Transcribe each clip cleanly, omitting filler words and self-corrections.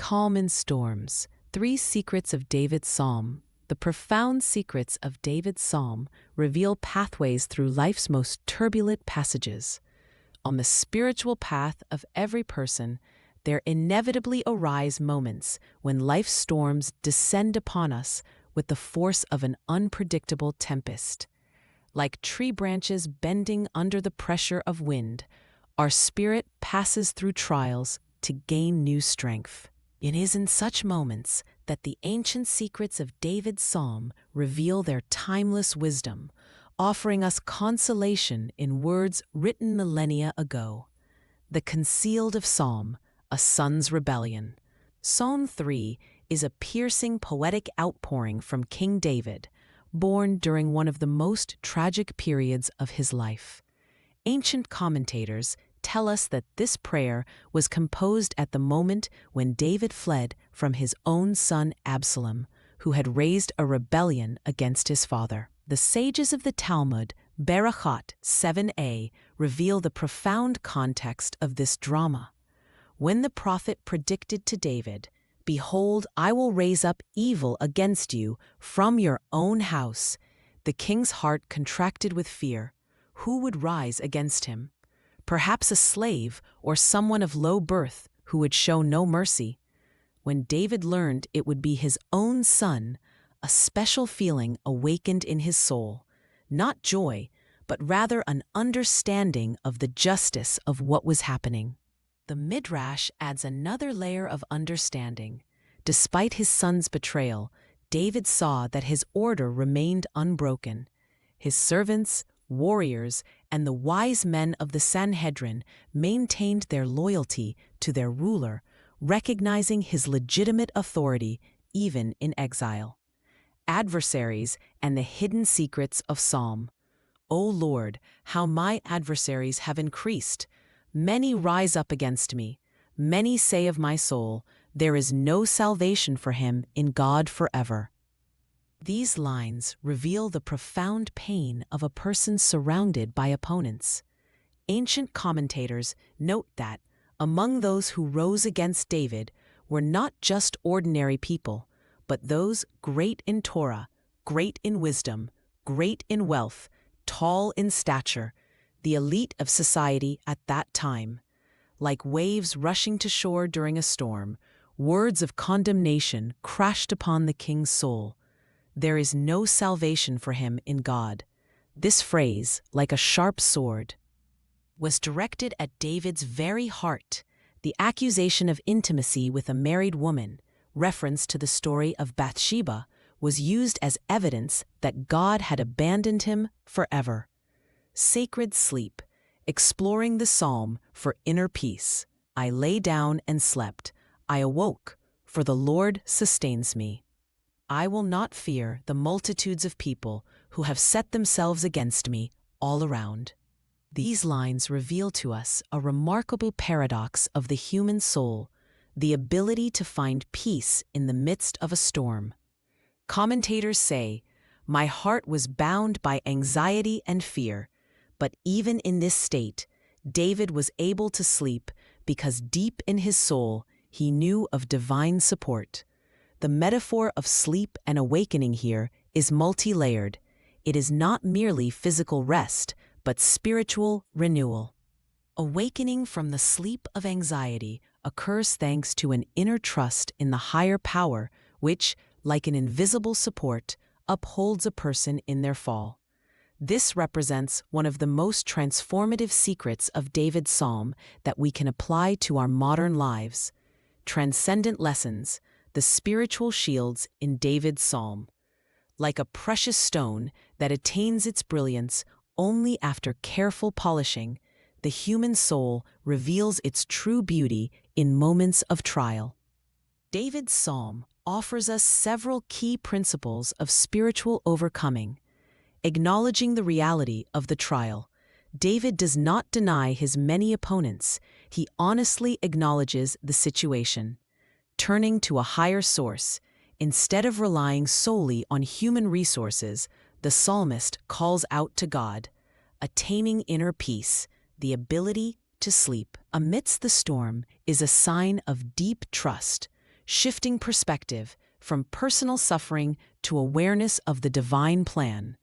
calm in storms. Three secrets of David's psalm. The profound secrets of David's psalm reveal pathways through life's most turbulent passages. On the spiritual path of every person, there inevitably arise moments when life's storms descend upon us with the force of an unpredictable tempest. Like tree branches bending under the pressure of wind, our spirit passes through trials to gain new strength. It is in such moments that the ancient secrets of David's psalm reveal their timeless wisdom, offering us consolation in words written millennia ago. The concealed of Psalm, a son's rebellion. Psalm 3 is a piercing poetic outpouring from King David, born during one of the most tragic periods of his life. Ancient commentators tell us that this prayer was composed at the moment when David fled from his own son Absalom, who had raised a rebellion against his father. The sages of the Talmud, Berachot 7a, reveal the profound context of this drama. When the prophet predicted to David, "Behold, I will raise up evil against you from your own house," the king's heart contracted with fear. Who would rise against him? Perhaps a slave or someone of low birth who would show no mercy. When David learned it would be his own son, a special feeling awakened in his soul, not joy, but rather an understanding of the justice of what was happening. The Midrash adds another layer of understanding. Despite his son's betrayal, David saw that his order remained unbroken. His servants, warriors, and the wise men of the Sanhedrin maintained their loyalty to their ruler, recognizing his legitimate authority even in exile. Adversaries and the hidden secrets of Psalm. O Lord, how my adversaries have increased! Many rise up against me. Many say of my soul, there is no salvation for him in God forever. These lines reveal the profound pain of a person surrounded by opponents. Ancient commentators note that among those who rose against David were not just ordinary people, but those great in Torah, great in wisdom, great in wealth, tall in stature, the elite of society at that time. Like waves rushing to shore during a storm, words of condemnation crashed upon the king's soul. There is no salvation for him in God. This phrase, like a sharp sword, was directed at David's very heart. The accusation of intimacy with a married woman, reference to the story of Bathsheba, was used as evidence that God had abandoned him forever. Sacred sleep, exploring the psalm for inner peace. I lay down and slept. I awoke, for the Lord sustains me. I will not fear the multitudes of people who have set themselves against me all around. These lines reveal to us a remarkable paradox of the human soul, the ability to find peace in the midst of a storm. Commentators say, "My heart was bound by anxiety and fear, but even in this state, David was able to sleep because deep in his soul he knew of divine support." The metaphor of sleep and awakening here is multi-layered. It is not merely physical rest, but spiritual renewal. Awakening from the sleep of anxiety occurs thanks to an inner trust in the higher power, which, like an invisible support, upholds a person in their fall. This represents one of the most transformative secrets of David's psalm that we can apply to our modern lives. Transcendent lessons, the spiritual shields in David's psalm. Like a precious stone that attains its brilliance only after careful polishing, the human soul reveals its true beauty in moments of trial. David's psalm offers us several key principles of spiritual overcoming. Acknowledging the reality of the trial, David does not deny his many opponents. He honestly acknowledges the situation. Turning to a higher source, instead of relying solely on human resources, the psalmist calls out to God, attaining inner peace, the ability to sleep amidst the storm is a sign of deep trust, shifting perspective from personal suffering to awareness of the divine plan.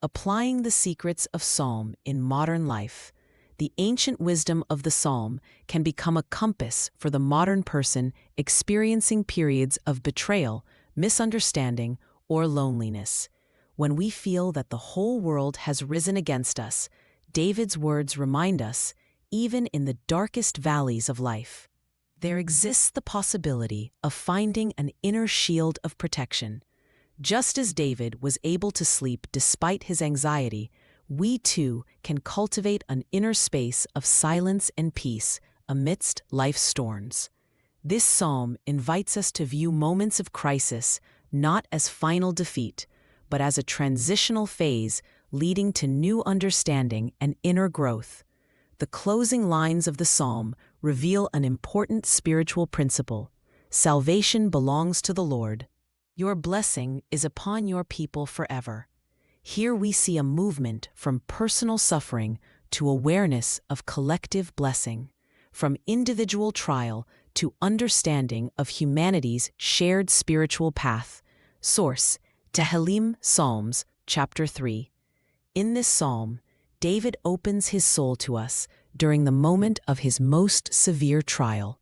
Applying the secrets of Psalm in modern life, the ancient wisdom of the psalm can become a compass for the modern person experiencing periods of betrayal, misunderstanding, or loneliness. When we feel that the whole world has risen against us, David's words remind us, even in the darkest valleys of life, there exists the possibility of finding an inner shield of protection. Just as David was able to sleep despite his anxiety, we too can cultivate an inner space of silence and peace amidst life's storms. This psalm invites us to view moments of crisis not as final defeat, but as a transitional phase leading to new understanding and inner growth. The closing lines of the psalm reveal an important spiritual principle. Salvation belongs to the Lord. Your blessing is upon your people forever. Here we see a movement from personal suffering to awareness of collective blessing, from individual trial to understanding of humanity's shared spiritual path. Source: Tehillim Psalms, chapter 3. In this psalm, David opens his soul to us during the moment of his most severe trial,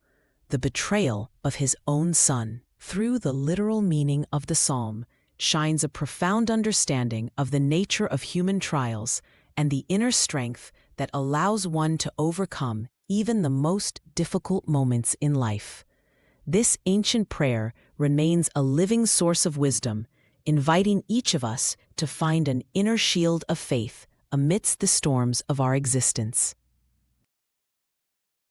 the betrayal of his own son. Through the literal meaning of the psalm shines a profound understanding of the nature of human trials and the inner strength that allows one to overcome even the most difficult moments in life. This ancient prayer remains a living source of wisdom, inviting each of us to find an inner shield of faith amidst the storms of our existence.